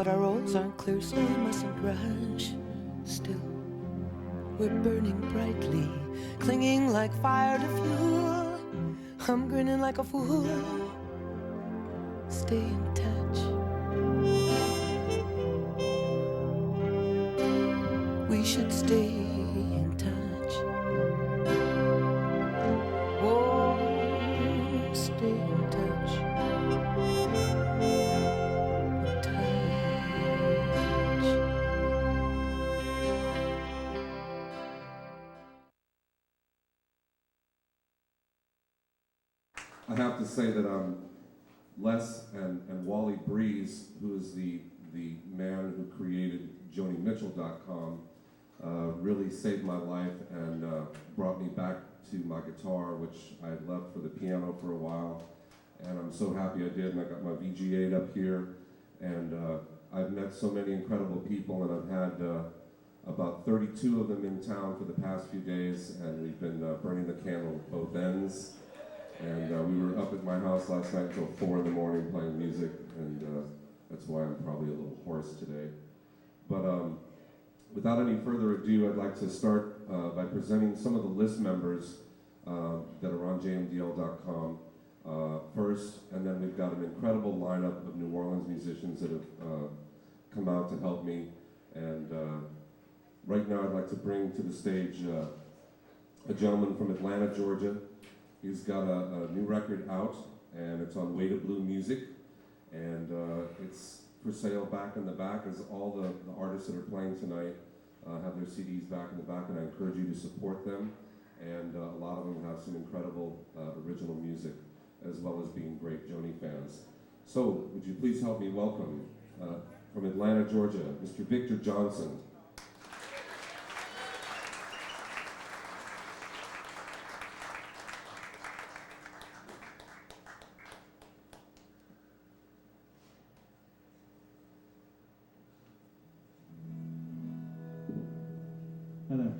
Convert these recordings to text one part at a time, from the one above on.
but our roads aren't clear, so we mustn't rush. Still, we're burning brightly, clinging like fire to fuel. I'm grinning like a fool. Stay in touch. We should stay in touch. Oh, stay in touch. I have to say that Les and Wally Breeze, who is the man who created JoniMitchell.com, really saved my life and brought me back to my guitar, which I had left for the piano for a while. And I'm so happy I did, and I got my VG8 up here. And I've met so many incredible people, and I've had about 32 of them in town for the past few days, and we've been burning the candle at both ends. And we were up at my house last night until 4 in the morning playing music, and that's why I'm probably a little hoarse today. But without any further ado, I'd like to start by presenting some of the list members that are on jmdl.com first, and then we've got an incredible lineup of New Orleans musicians that have come out to help me. And right now I'd like to bring to the stage a gentleman from Atlanta, Georgia. He's got a new record out, and it's on Way to Blue Music, and it's for sale back in the back, as all the artists that are playing tonight have their CDs back in the back, and I encourage you to support them. And a lot of them have some incredible original music, as well as being great Joni fans. So, would you please help me welcome, from Atlanta, Georgia, Mr. Victor Johnson. Hello.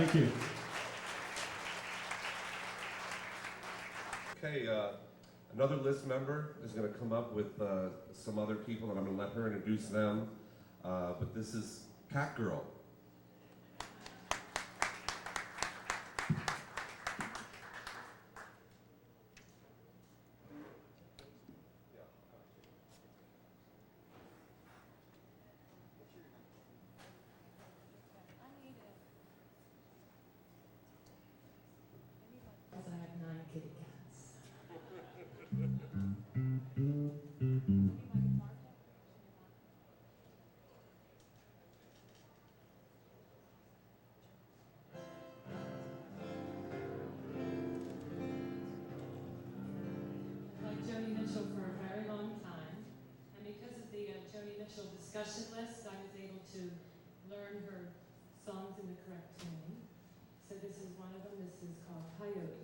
Thank you. Okay, another list member is going to come up with some other people, and I'm going to let her introduce them. But this is Catgirl. I have 9 kitty cats. Like Joni Mitchell for a very long time, and because of the Joni Mitchell discussion list, I was able to learn her songs in the correct tuning. So this is one of them. This is called Coyote.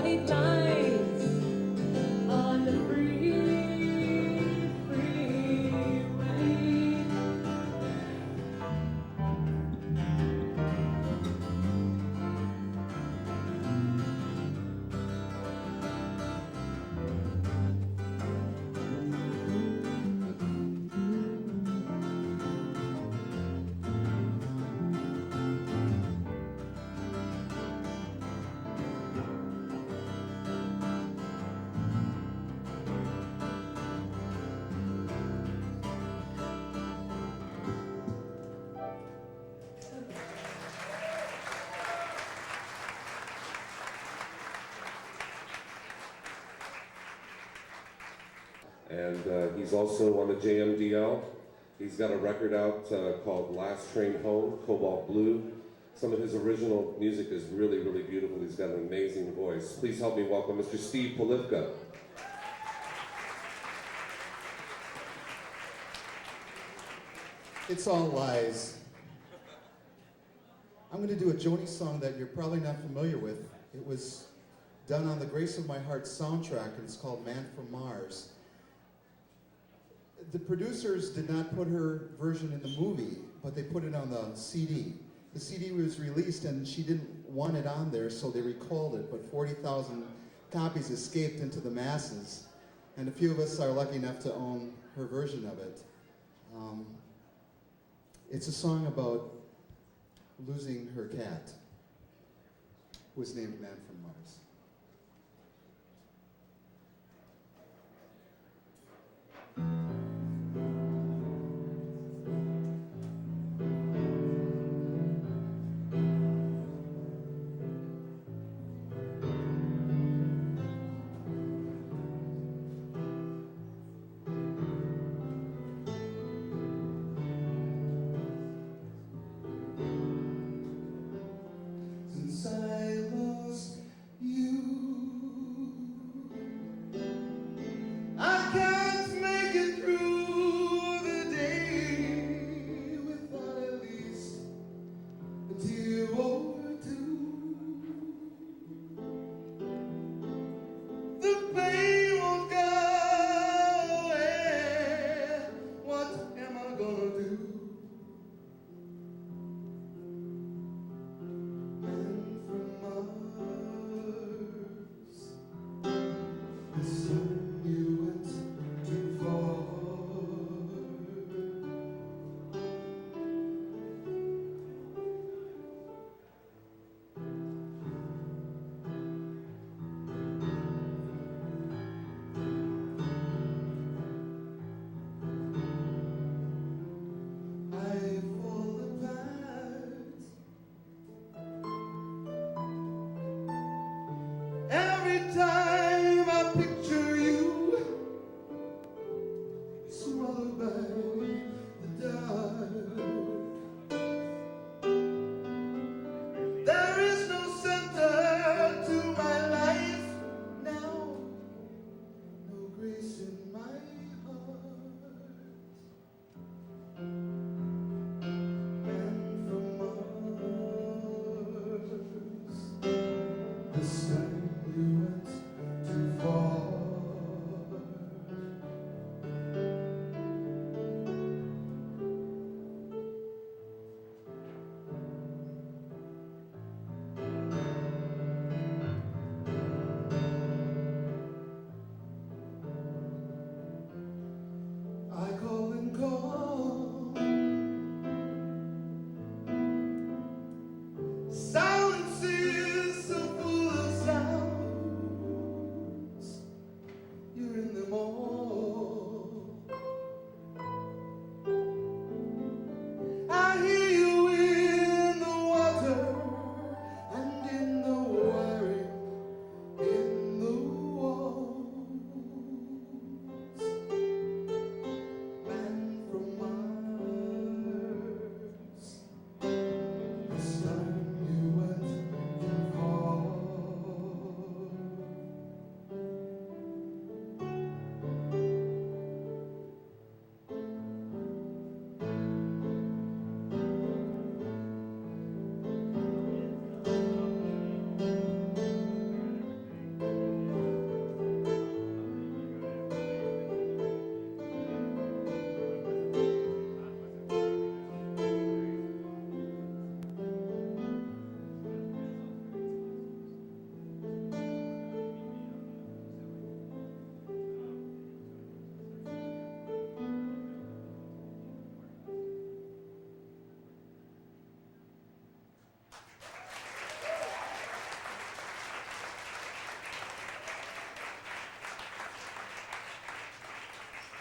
bloody lights on the free freeway. And he's also on the JMDL. He's got a record out called Last Train Home, Cobalt Blue. Some of his original music is really, really beautiful. He's got an amazing voice. Please help me welcome Mr. Steve Polifka. It's all lies. I'm going to do a Joni song that you're probably not familiar with. It was done on the Grace of My Heart soundtrack, and it's called Man from Mars. The producers did not put her version in the movie, but they put it on the CD. The CD was released and she didn't want it on there, so they recalled it, but 40,000 copies escaped into the masses. And a few of us are lucky enough to own her version of it. It's a song about losing her cat, who was named Man from Mars. Since I lost you,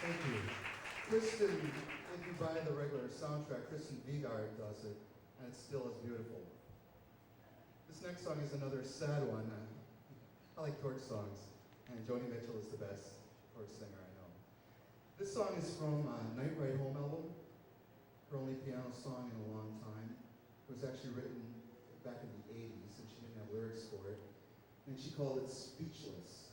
Thank you. Kristen, if you buy the regular soundtrack, Kristen Vigard does it, and it still is beautiful. This next song is another sad one. I like torch songs, and Joni Mitchell is the best torch singer I know. This song is from Night Ride Home album, her only piano song in a long time. It was actually written back in the 80s, and she didn't have lyrics for it, and she called it Speechless.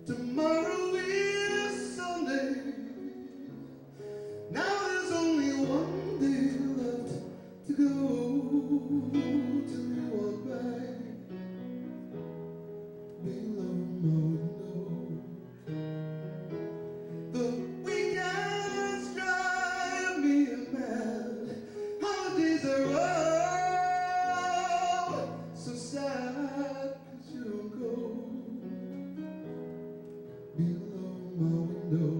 Tomorrow is Sunday. Now there's only one day left to go till you walk by below my window. The weekends drive me mad. Holidays are all so sad 'cause you don't go below my window.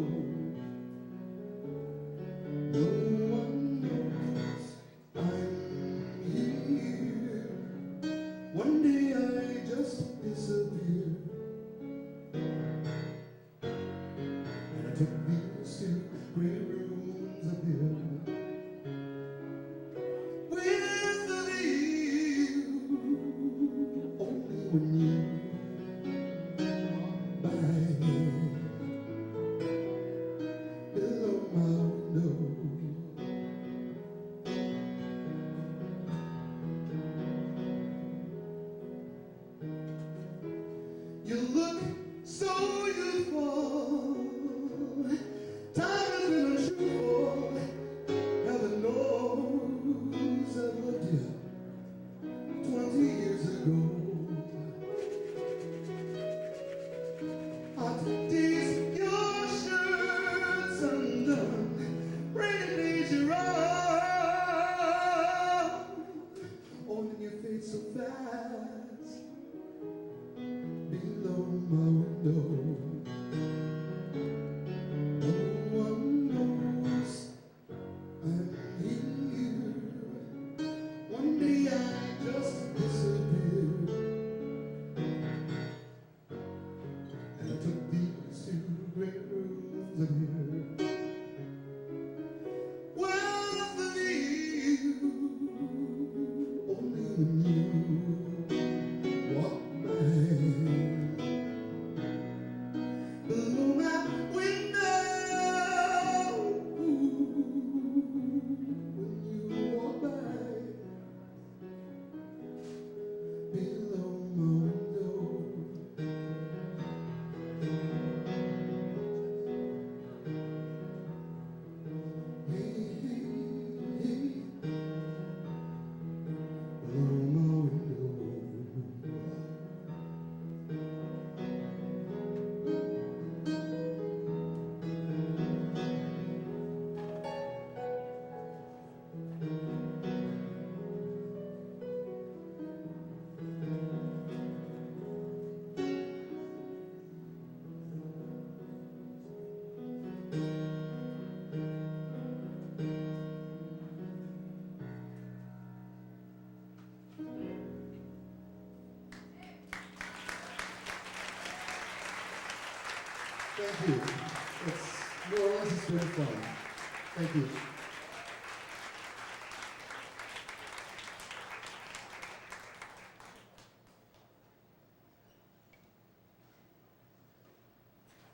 No one knows I'm here. One day I just disappear, and I took these two great rooms up here with the view only when you by below my window. You look so youthful. Time has been untruthful. Heaven knows I loved you 20 years ago. Hot days, your shirt's undone. Rainy days, you're on. Oh, and you fade so fast below my window. No one knows I'm here. One day I just disappeared, and I took these two great rooms in here. What's the view? Only when you walk by below my window. When you walk by below my window. Hey, hey, hey, below my window. Thank you. It's New Orleans has been fun. Thank you.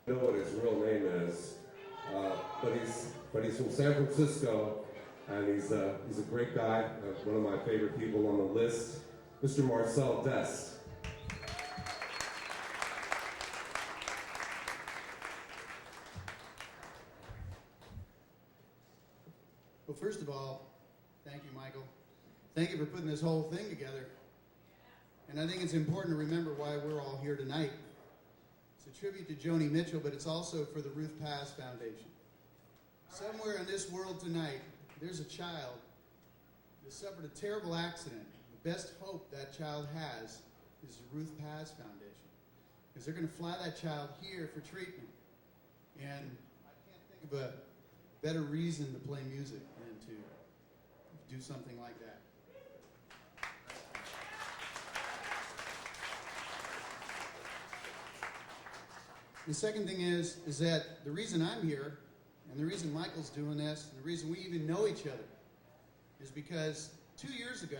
Know what his real name is, but he's from San Francisco, And he's a great guy, one of my favorite people on the list, Mr. Marcel Deste. Well, first of all, thank you, Michael. Thank you for putting this whole thing together. And I think it's important to remember why we're all here tonight. It's a tribute to Joni Mitchell, but it's also for the Ruth Paz Foundation. Somewhere in this world tonight, there's a child that suffered a terrible accident. The best hope that child has is the Ruth Paz Foundation, because they're going to fly that child here for treatment. And I can't think of a better reason to play music than to do something like that. The second thing is that the reason I'm here, and the reason Michael's doing this, and the reason we even know each other, is because 3 years ago,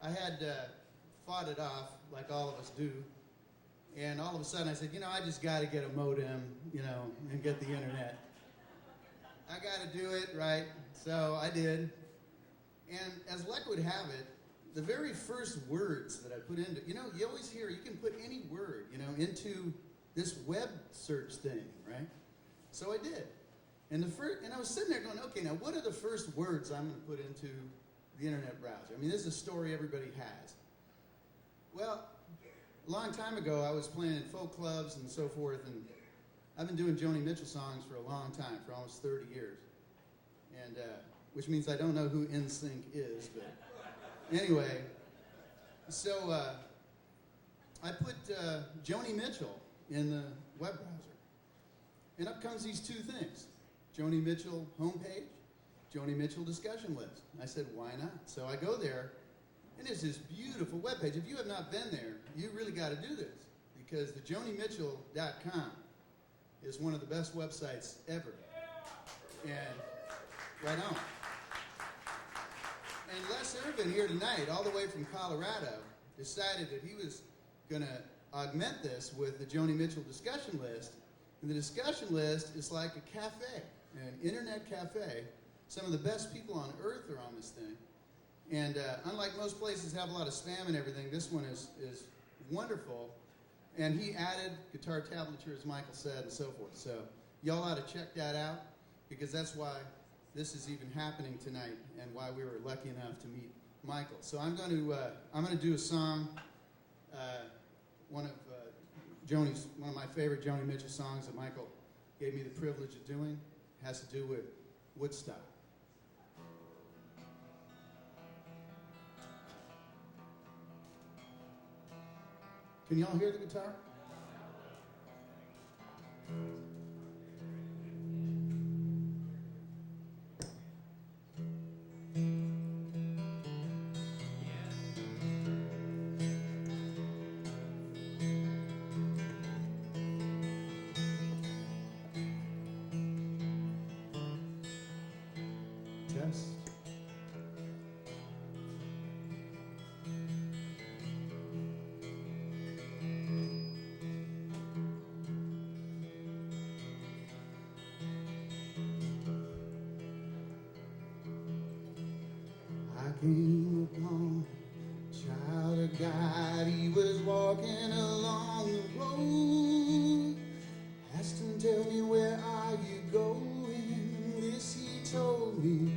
I had fought it off, like all of us do, and all of a sudden I said, I just got to get a modem, and get the internet. I got to do it, right? So I did. And as luck would have it, the very first words that I put into, you always hear, you can put any word, into this web search thing, right? So I did. And I was sitting there going, okay, now what are the first words I'm going to put into the internet browser? I mean, this is a story everybody has. Well, a long time ago, I was playing in folk clubs and so forth, and I've been doing Joni Mitchell songs for a long time, for almost 30 years. And, which means I don't know who NSYNC is, but anyway. So I put Joni Mitchell in the web browser. And up comes these two things. Joni Mitchell homepage, Joni Mitchell discussion list. I said, why not? So I go there, and it's this beautiful webpage. If you have not been there, you really got to do this, because the JoniMitchell.com is one of the best websites ever. And right on. And Les Irvin here tonight, all the way from Colorado, decided that he was going to augment this with the Joni Mitchell discussion list. And the discussion list is like a cafe, an internet cafe. Some of the best people on earth are on this thing. And unlike most places have a lot of spam and everything, this one is wonderful. And he added guitar tablature, as Michael said, and so forth. So y'all ought to check that out, because that's why this is even happening tonight, and why we were lucky enough to meet Michael. So I'm going to do a song, one of my favorite Joni Mitchell songs that Michael gave me the privilege of doing. It has to do with Woodstock. Can y'all hear the guitar? Test. Came upon a child of God. He was walking along the road. Asked him, tell me, where are you going? This he told me.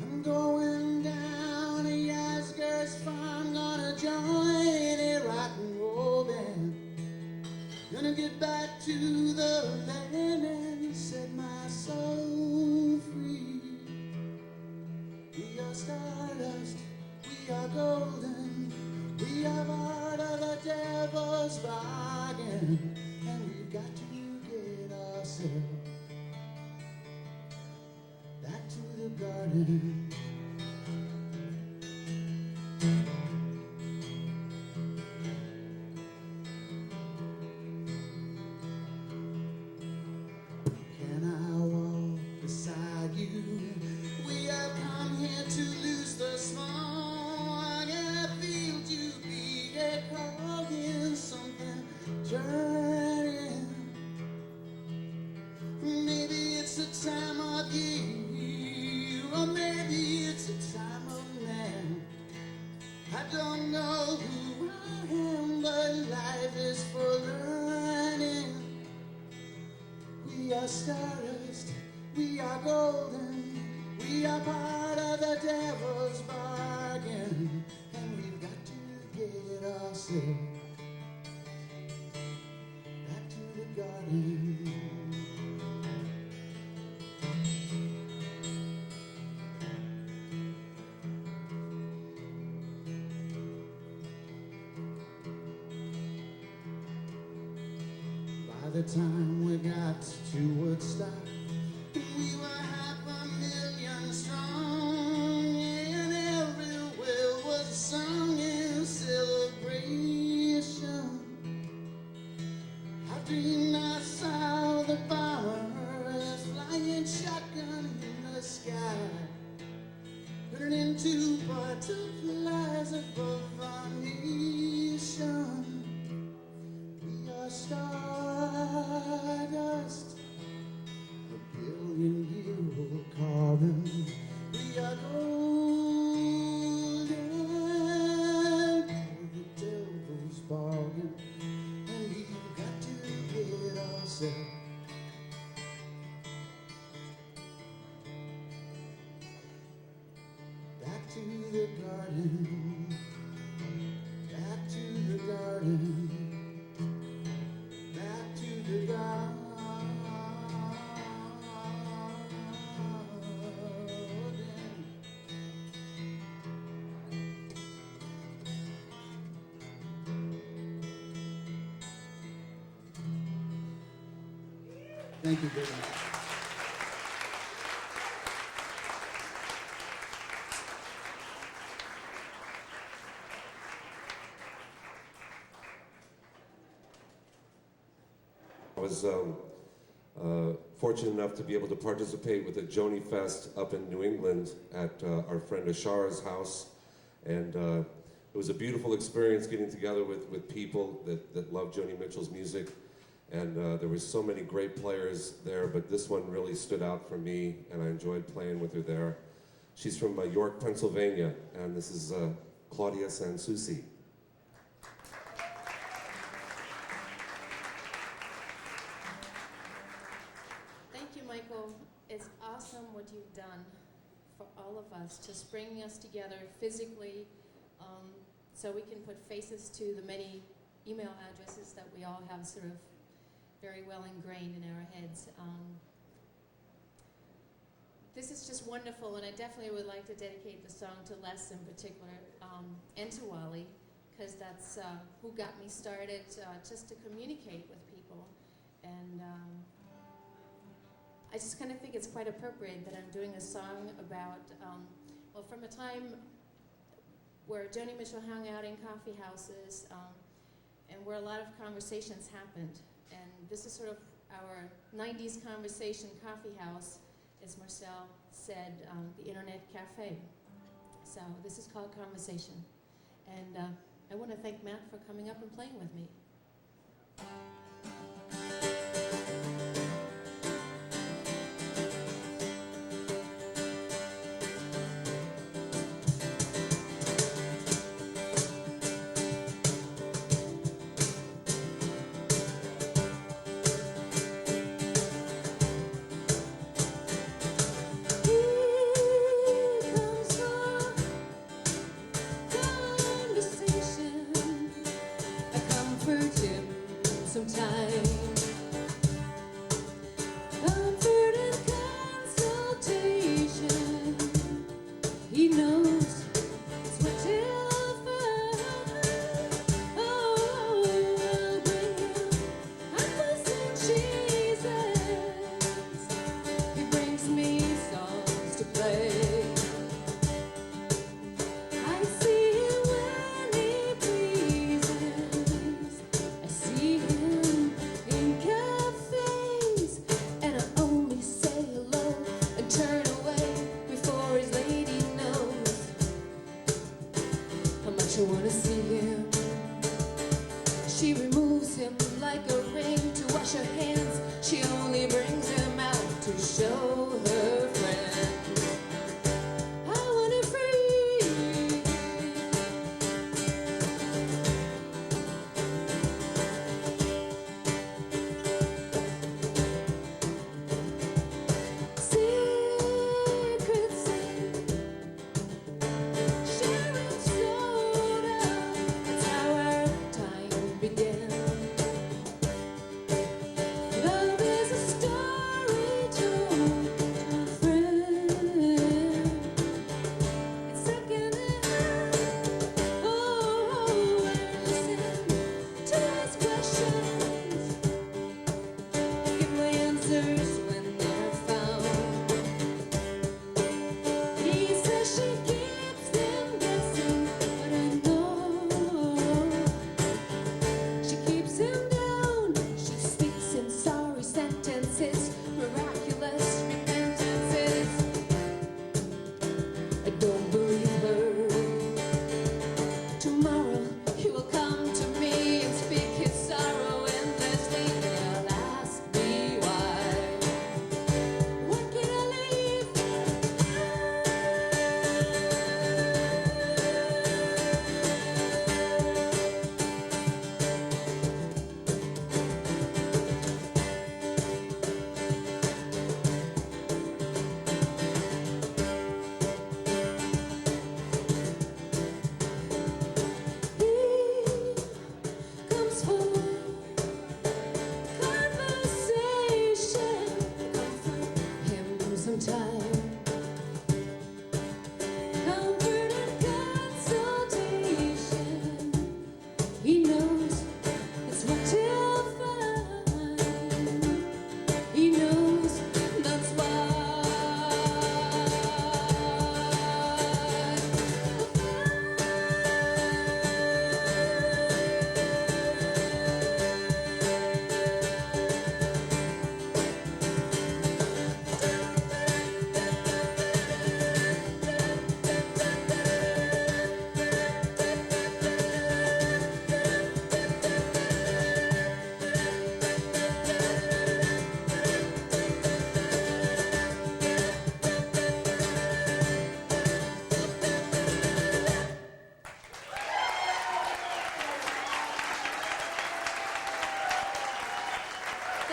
I'm going down to Yasgur's farm, gonna join a rock and roll band. Gonna get back to the land and set my soul free. We are stardust, we are golden, we are part of the devil's bargain, and we've got to get ourselves back to the garden. Can I walk beside you? We have come here to lose the song. I feel to be a cog in something turning. Maybe are stardust, we are golden, we are part of the devil's bargain, and we've got to get ourselves back to the garden. By the time we got to Woodstock, we were 500,000 strong, and everywhere was a song in celebration. I dreamed I saw the bombers flying shotgun in the sky, turning into butterflies above our nation. We are stardust, a billion-year-old carbon. We are golden, the devil's bargain, and we've got to get ourselves back to the garden, back to the garden. Back to the garden. Thank you very much. I was fortunate enough to be able to participate with a Joni Fest up in New England at our friend Ashara's house, and it was a beautiful experience getting together with people that love Joni Mitchell's music, and there were so many great players there, but this one really stood out for me, and I enjoyed playing with her there. She's from York, Pennsylvania, and this is Claudia Sansoucie. It's awesome what you've done for all of us, just bringing us together physically, so we can put faces to the many email addresses that we all have sort of very well ingrained in our heads. This is just wonderful, and I definitely would like to dedicate the song to Les in particular, and to Wally, because that's who got me started just to communicate with people. And I just kind of think it's quite appropriate that I'm doing a song about, well, from a time where Joni Mitchell hung out in coffee houses, and where a lot of conversations happened. And this is sort of our 90s conversation coffee house, as Marcel said, the internet cafe. So this is called Conversation. And I want to thank Matt for coming up and playing with me.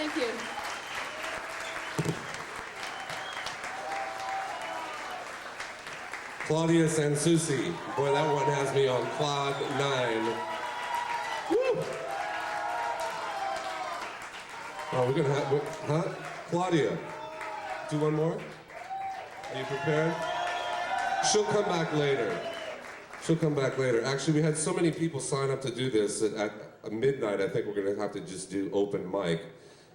Thank you. Claudia Sansoucie. Boy, that one has me on cloud 9. Woo! Oh, we're gonna have, huh? Claudia, do one more? Are you prepared? She'll come back later. She'll come back later. Actually, we had so many people sign up to do this that at midnight, I think we're gonna have to just do open mic.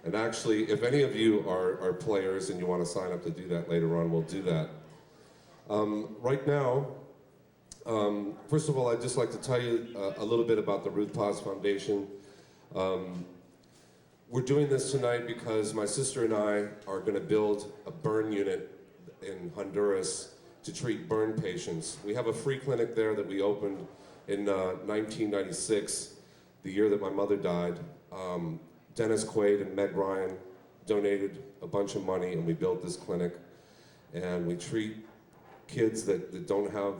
And actually, if any of you are players and you want to sign up to do that later on, we'll do that. Right now, first of all, I'd just like to tell you a little bit about the Ruth Paz Foundation. We're doing this tonight because my sister and I are going to build a burn unit in Honduras to treat burn patients. We have a free clinic there that we opened in 1996, the year that my mother died. Dennis Quaid and Meg Ryan donated a bunch of money and we built this clinic. And we treat kids that don't have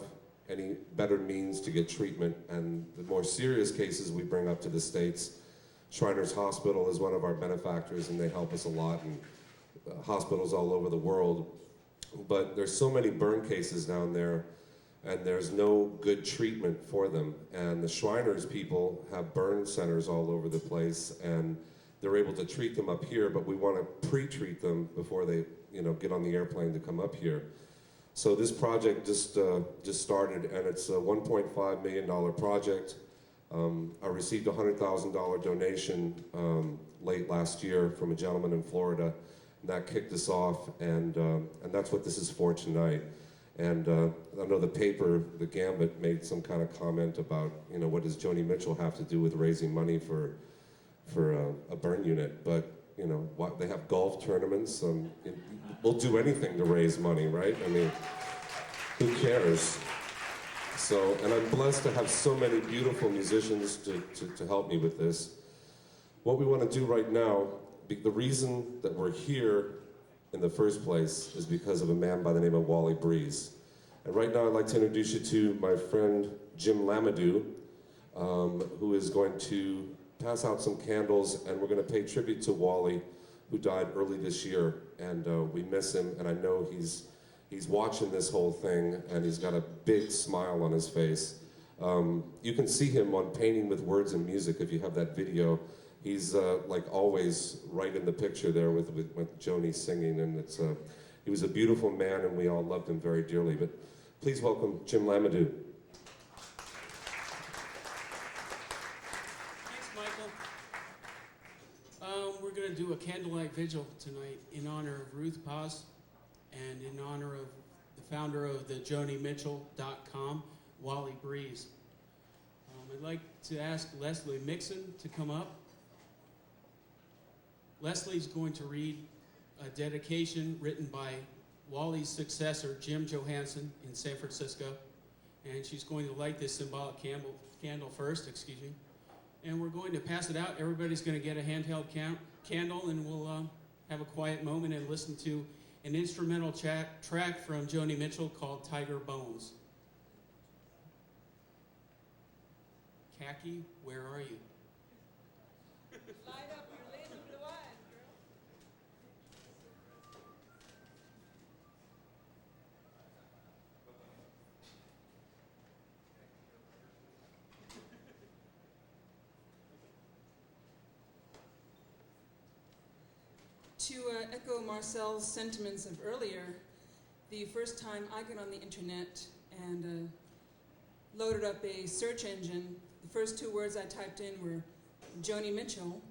any better means to get treatment, and the more serious cases we bring up to the States. Shriners Hospital is one of our benefactors and they help us a lot, and hospitals all over the world. But there's so many burn cases down there and there's no good treatment for them. And the Shriners people have burn centers all over the place and they're able to treat them up here, but we want to pre-treat them before they get on the airplane to come up here. So this project just started, and it's a $1.5 million project. I received a $100,000 donation late last year from a gentleman in Florida, and that kicked us off, and that's what this is for tonight. And I know the paper, The Gambit, made some kind of comment about, what does Joni Mitchell have to do with raising money for a burn unit? But they have golf tournaments. We'll do anything to raise money, right? I mean, who cares? So, and I'm blessed to have so many beautiful musicians to help me with this. What we want to do right now, the reason that we're here in the first place is because of a man by the name of Wally Breeze. And right now I'd like to introduce you to my friend Jim Lamadou, who is going to pass out some candles, and we're going to pay tribute to Wally, who died early this year, and we miss him, and I know he's watching this whole thing, and he's got a big smile on his face. You can see him on Painting with Words and Music if you have that video. He's like always right in the picture there with Joni singing, and he was a beautiful man, and we all loved him very dearly. But please welcome Jim Lamadou. We're going to do a candlelight vigil tonight in honor of Ruth Paz and in honor of the founder of the JoniMitchell.com, Wally Breeze. I'd like to ask Leslie Mixon to come up. Leslie's going to read a dedication written by Wally's successor, Jim Johansson, in San Francisco. And she's going to light this symbolic candle first, and we're going to pass it out. Everybody's going to get a handheld candle, and we'll have a quiet moment and listen to an instrumental track from Joni Mitchell called Tiger Bones. Khaki, where are you? Light up your lazy blue eyes, girl. To echo Marcel's sentiments of earlier, the first time I got on the internet and loaded up a search engine, the first two words I typed in were Joni Mitchell,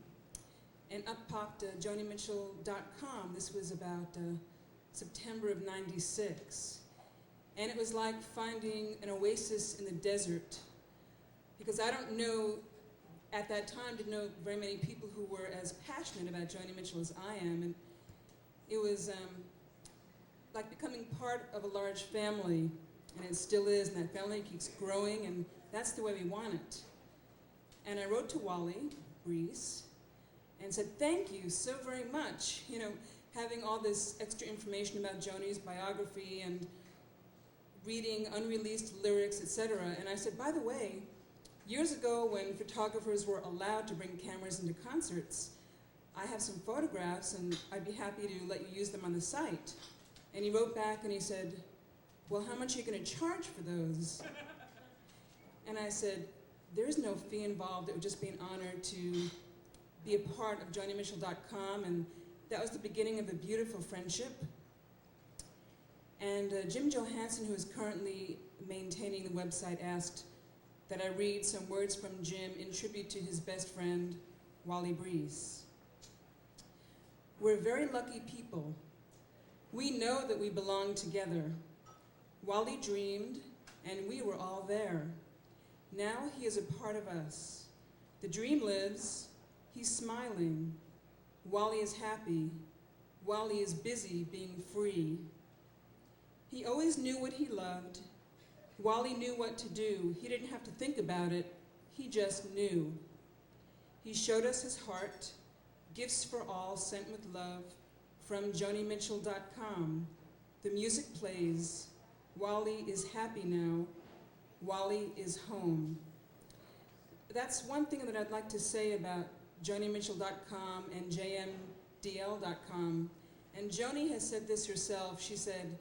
and up popped JoniMitchell.com. This was about September of '96. And it was like finding an oasis in the desert, because I don't know, at that time, didn't know very many people who were as passionate about Joni Mitchell as I am, and it was like becoming part of a large family, and it still is, and that family keeps growing, and that's the way we want it. And I wrote to Wally Breeze and said, thank you so very much, having all this extra information about Joni's biography and reading unreleased lyrics, etc. And I said, by the way, years ago, when photographers were allowed to bring cameras into concerts, I have some photographs and I'd be happy to let you use them on the site. And he wrote back and he said, well, how much are you going to charge for those? And I said, there's no fee involved. It would just be an honor to be a part of JoniMitchell.com, and that was the beginning of a beautiful friendship. And Jim Johansson, who is currently maintaining the website, asked that I read some words from Jim in tribute to his best friend, Wally Breeze. We're very lucky people. We know that we belong together. Wally dreamed, and we were all there. Now he is a part of us. The dream lives. He's smiling. Wally is happy. Wally is busy being free. He always knew what he loved. Wally knew what to do. He didn't have to think about it. He just knew. He showed us his heart, gifts for all sent with love from JoniMitchell.com. The music plays. Wally is happy now. Wally is home. That's one thing that I'd like to say about JoniMitchell.com and JMDL.com. And Joni has said this herself. She said,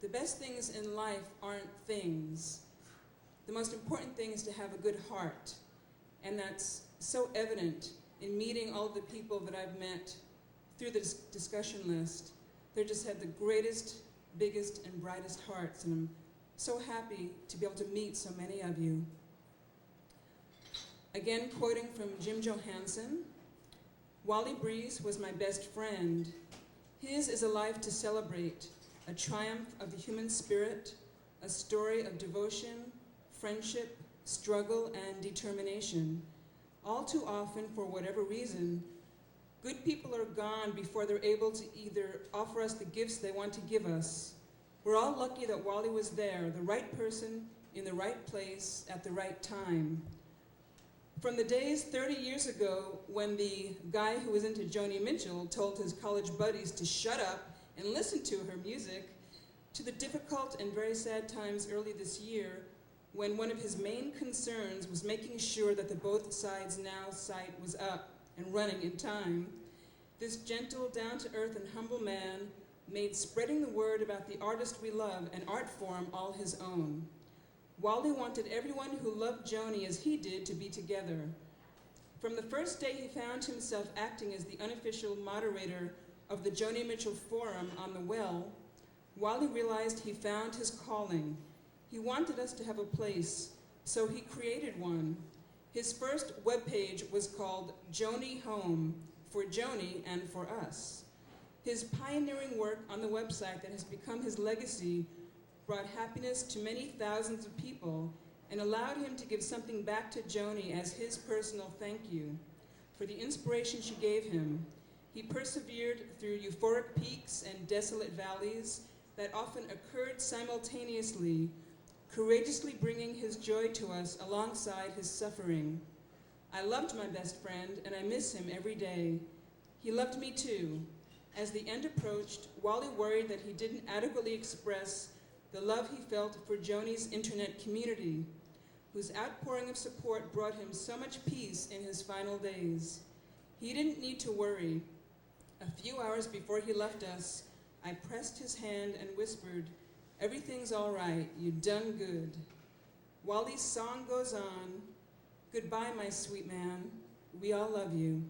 the best things in life aren't things. The most important thing is to have a good heart. And that's so evident in meeting all of the people that I've met through the discussion list. They just had the greatest, biggest, and brightest hearts. And I'm so happy to be able to meet so many of you. Again, quoting from Jim Johansson, Wally Breeze was my best friend. His is a life to celebrate, a triumph of the human spirit, a story of devotion, friendship, struggle, and determination. All too often, for whatever reason, good people are gone before they're able to either offer us the gifts they want to give us. We're all lucky that Wally was there, the right person in the right place at the right time. From the days 30 years ago when the guy who was into Joni Mitchell told his college buddies to shut up and listen to her music, to the difficult and very sad times early this year when one of his main concerns was making sure that the Both Sides Now site was up and running in time, this gentle, down-to-earth, and humble man made spreading the word about the artist we love an art form all his own. Wally wanted everyone who loved Joni as he did to be together. From the first day he found himself acting as the unofficial moderator of the Joni Mitchell Forum on the Well, Wally realized he found his calling. He wanted us to have a place, so he created one. His first webpage was called Joni Home, for Joni and for us. His pioneering work on the website that has become his legacy brought happiness to many thousands of people and allowed him to give something back to Joni as his personal thank you for the inspiration she gave him. He persevered through euphoric peaks and desolate valleys that often occurred simultaneously, courageously bringing his joy to us alongside his suffering. I loved my best friend, and I miss him every day. He loved me too. As the end approached, Wally worried that he didn't adequately express the love he felt for Joni's internet community, whose outpouring of support brought him so much peace in his final days. He didn't need to worry. A few hours before he left us, I pressed his hand and whispered, "Everything's all right, you done good." Wally's song goes on, "Goodbye, my sweet man, we all love you."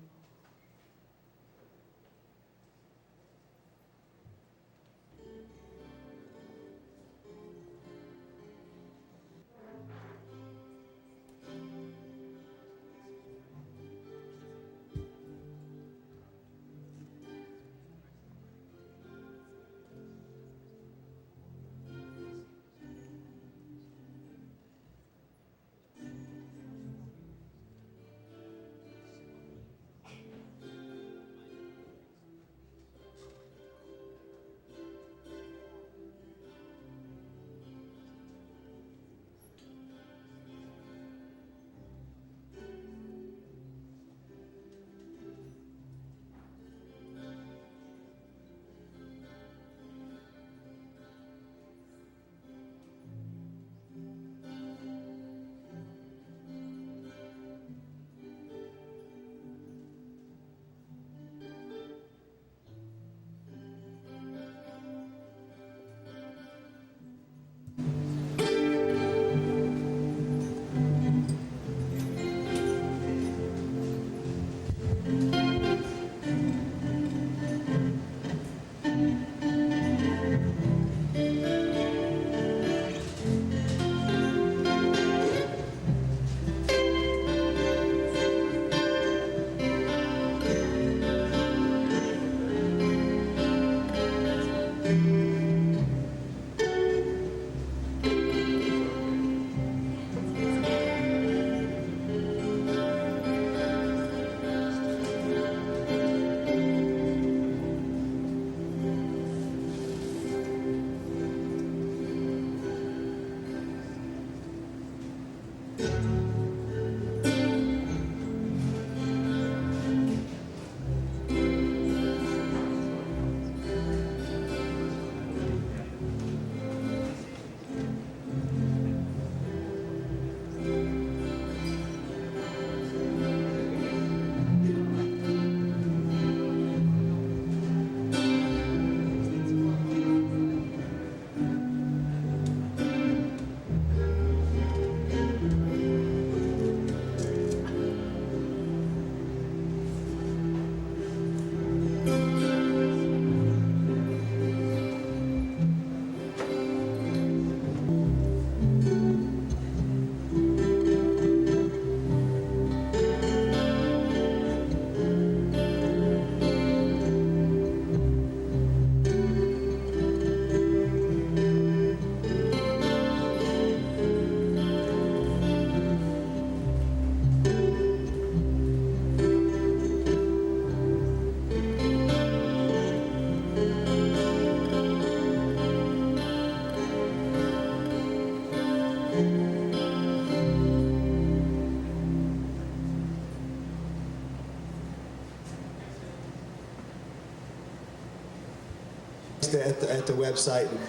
Deste at the website. And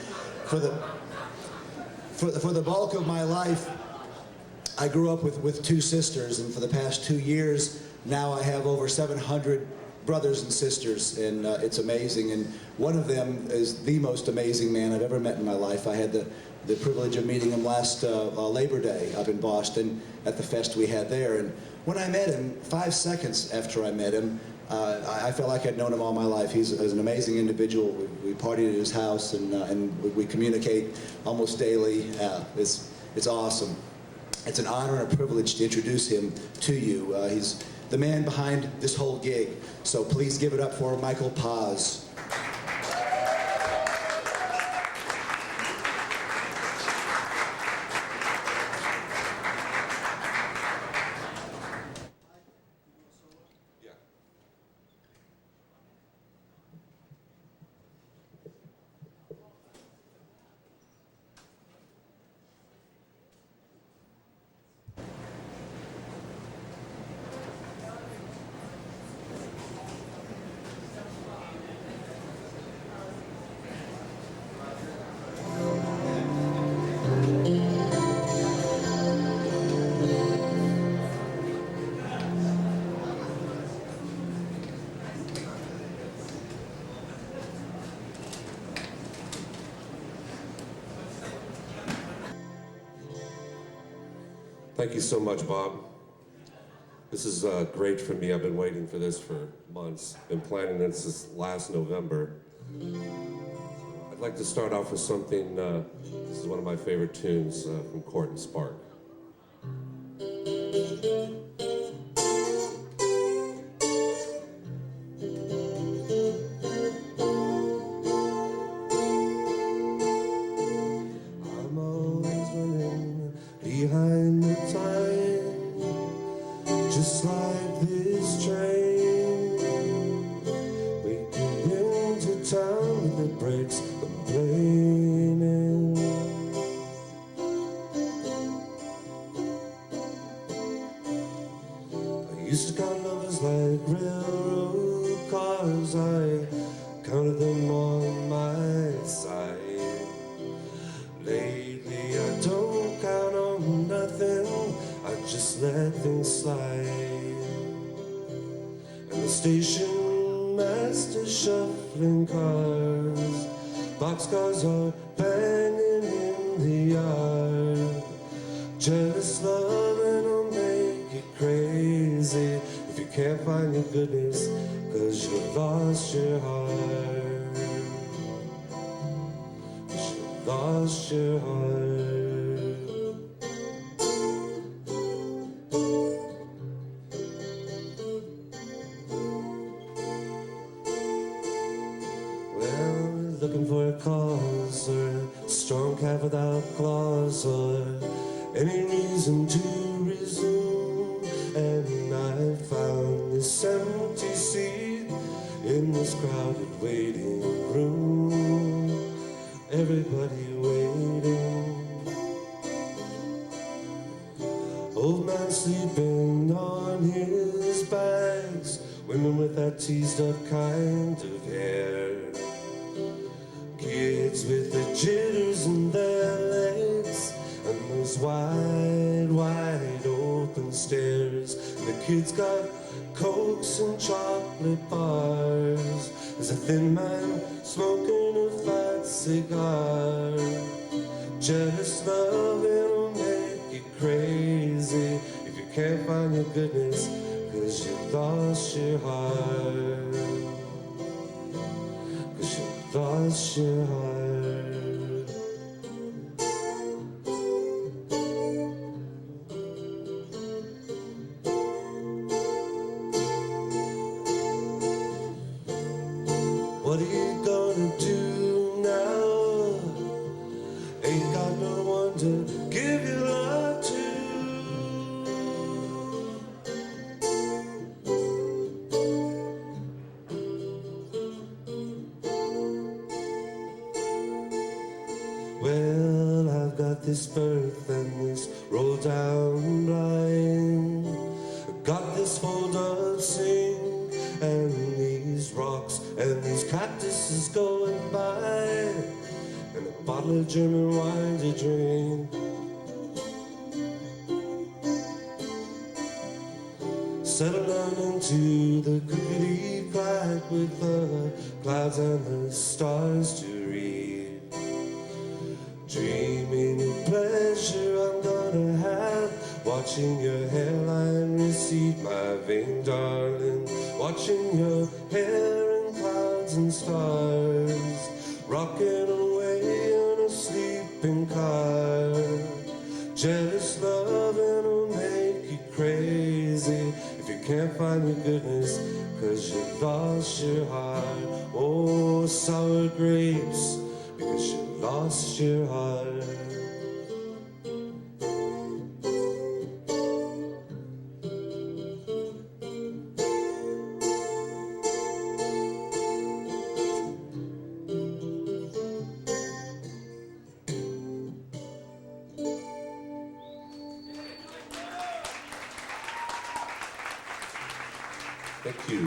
for the bulk of my life, I grew up with two sisters, and for the past 2 years, now I have over 700 brothers and sisters, and it's amazing. And one of them is the most amazing man I've ever met in my life. I had the privilege of meeting him last Labor Day up in Boston at the fest we had there. And when I met him, 5 seconds after I met him, I felt like I'd known him all my life. He's an amazing individual. We partied at his house, and we communicate almost daily. It's awesome. It's an honor and a privilege to introduce him to you. He's the man behind this whole gig. So please give it up for Michael Paz. Thank you so much, Bob. This is great for me. I've been waiting for this for months. Been planning this since last November. I'd like to start off with something, this is one of my favorite tunes from Court and Spark. I'm always running behind the time, just like this train. We get into town with the brakes complaining. I used to count numbers like railroad cars. I counted them on my side. Lately I don't count on nothing, I just let things slide. And the station master shuffling cars, boxcars are banging in the yard. Jealous loving will make you crazy if you can't find your goodness, 'cause you lost your heart. 'Cause you lost your heart. Looking for a cause or a strong cat without claws or any reason to resume. And I found this empty seat in this crowded waiting room. Everybody waiting. Old man sleeping on his bags, women with that teased up kind of hair. Kids with the jitters in their legs and those wide, wide open stares. And the kids got Cokes and chocolate bars. There's a thin man smoking a fat cigar. Jealous loving will make you crazy if you can't find your goodness, 'cause you lost your heart. 'Cause you lost your heart. What are you gonna do now? Ain't got no one to give your love to. Well, I've got this birth and this roll down blind. Got this hold up sing and these rocks and these cactuses going by. bottle of German wine to drink. Settle down into the crickety quiet with the clouds and the stars to read. Dreaming of pleasure I'm gonna have, watching your hairline recede, my vain darling. Watching your hair in clouds and stars, rocking away in a sleeping car. Jealous loving will make you crazy if you can't find your goodness, 'cause you lost your heart. Oh, sour grapes, because you lost your heart. Thank you.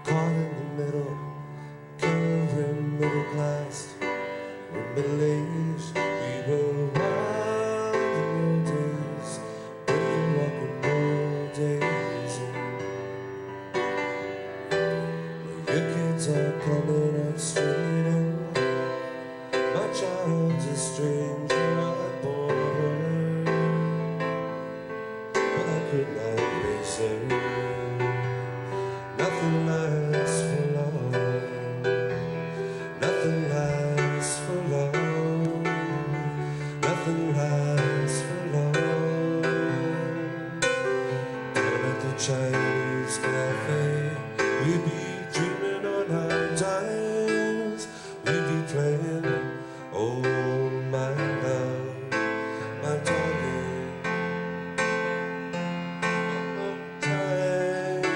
Caught in the middle, covering middle class. We're middle-aged, we were wild in old days, breaking rock and roll days. Your kids are coming up straight and my child's a stranger I bore, but I could not raise her. Nothing lasts for long. Nothing lasts for long. Nothing lasts for long. Down at the Chinese cafe, we'd be dreaming on our dimes. We'd be playing, oh my love, my darling, all the time.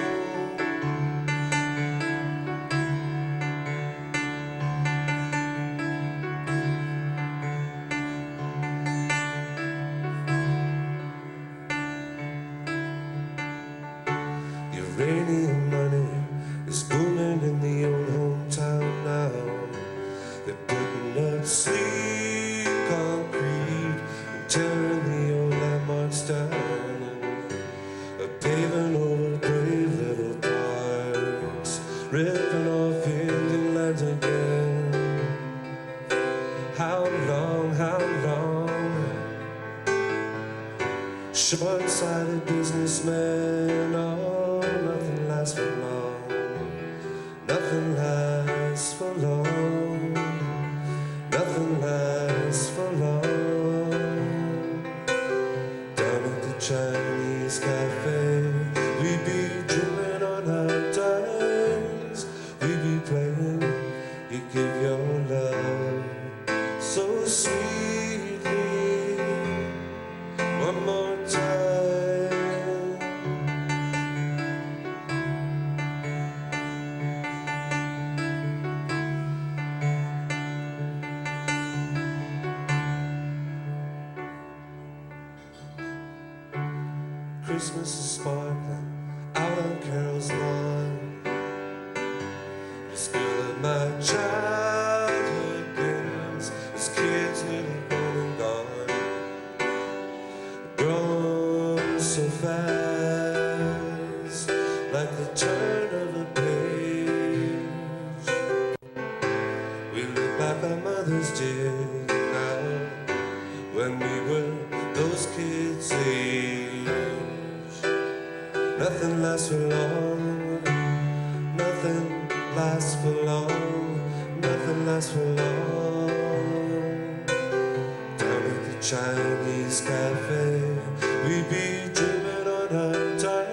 Uranium money is booming in the old hometown now. They're putting up sleek concrete and tearing the old landmarks down, paving over brave little parks, ripping off Indian lands again. How long, how long? Short-sighted businessmen, oh, nothing lasts for long. Nothing lasts for long. Nothing lasts for long. Down at the Chinese cafe, we'd be dreaming on Christmas is sparkling out on Carol's lawn. The school of my childhood begins as kids little grown and gone, grown so fast, like the turn of a page. We look back our mothers did now, when we were those kids' age. Nothing lasts for long, nothing lasts for long, nothing lasts for long. Down at the Chinese cafe, we be dreaming on our time.